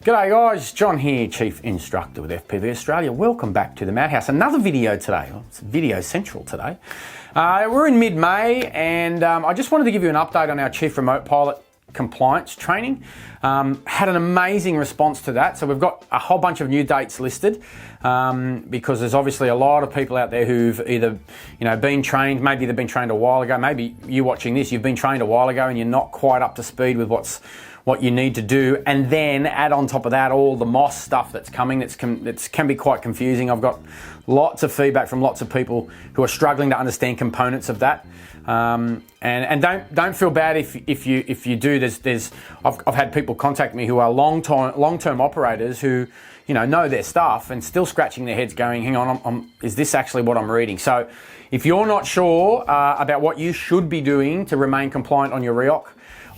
G'day guys, John here, Chief Instructor with FPV Australia. Welcome back to the Madhouse. Another video today. Well, it's video central today. We're in mid-May and I just wanted to give you an update on our Chief Remote Pilot compliance training. Had an amazing response to that. So we've got a whole bunch of new dates listed because there's obviously a lot of people out there who've either been trained, maybe they've been trained a while ago, maybe you watching this, you've been trained a while ago and you're not quite up to speed with what you need to do, and then add on top of that all the MOS stuff that's coming that can be quite confusing. I've got lots of feedback from lots of people who are struggling to understand components of that, and don't feel bad if you do. I've had people contact me who are long-term operators who know their stuff and still scratching their heads going, hang on, is this actually what I'm reading? So if you're not sure about what you should be doing to remain compliant on your REOC,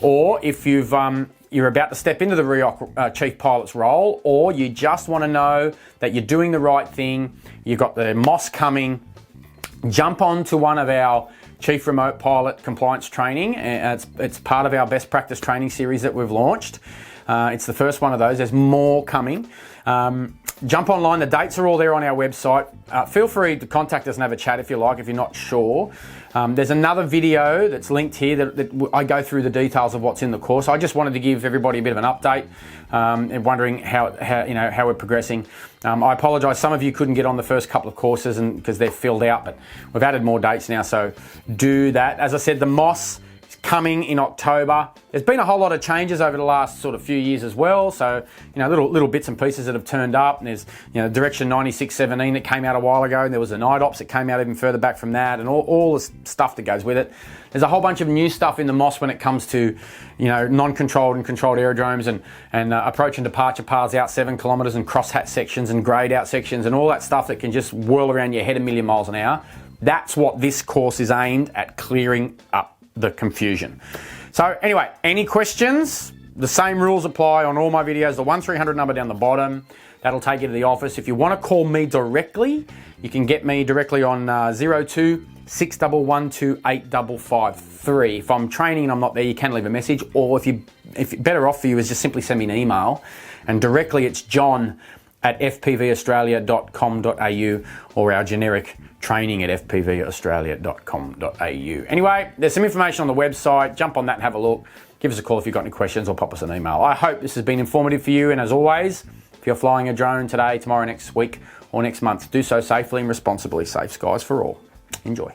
or if you're about to step into the REOC Chief Pilot's role, or you just want to know that you're doing the right thing, you've got the MOS coming, jump on to one of our Chief Remote Pilot compliance training. It's part of our best practice training series that we've launched. It's the first one of those. There's more coming. Jump online. The dates are all there on our website. Feel free to contact us and have a chat if you like, if you're not sure. There's another video that's linked here that I go through the details of what's in the course. I just wanted to give everybody a bit of an update and wondering how we're progressing. I apologise, some of you couldn't get on the first couple of courses because they're filled out, but we've added more dates now, so do that. As I said, the MOS coming in October. There's been a whole lot of changes over the last sort of few years as well. So, little bits and pieces that have turned up. And there's, Direction 9617 that came out a while ago, and there was a night ops that came out even further back from that, and all the stuff that goes with it. There's a whole bunch of new stuff in the MOS when it comes to, non-controlled and controlled aerodromes and approach and departure paths out 7 kilometres and crosshatch sections and grade out sections and all that stuff that can just whirl around your head a million miles an hour. That's what this course is aimed at clearing up the confusion. So anyway, any questions? The same rules apply on all my videos. The 1300 number down the bottom, that'll take you to the office. If you want to call me directly, you can get me directly on 02 6112 8553. If I'm training and I'm not there, you can leave a message, or if better off for you is just simply send me an email, and directly it's john@fpvaustralia.com.au, or our generic training at fpvaustralia.com.au. Anyway, there's some information on the website. Jump on that and have a look. Give us a call if you've got any questions, or pop us an email. I hope this has been informative for you, and as always, if you're flying a drone today, tomorrow, next week, or next month, do so safely and responsibly. Safe skies for all. Enjoy.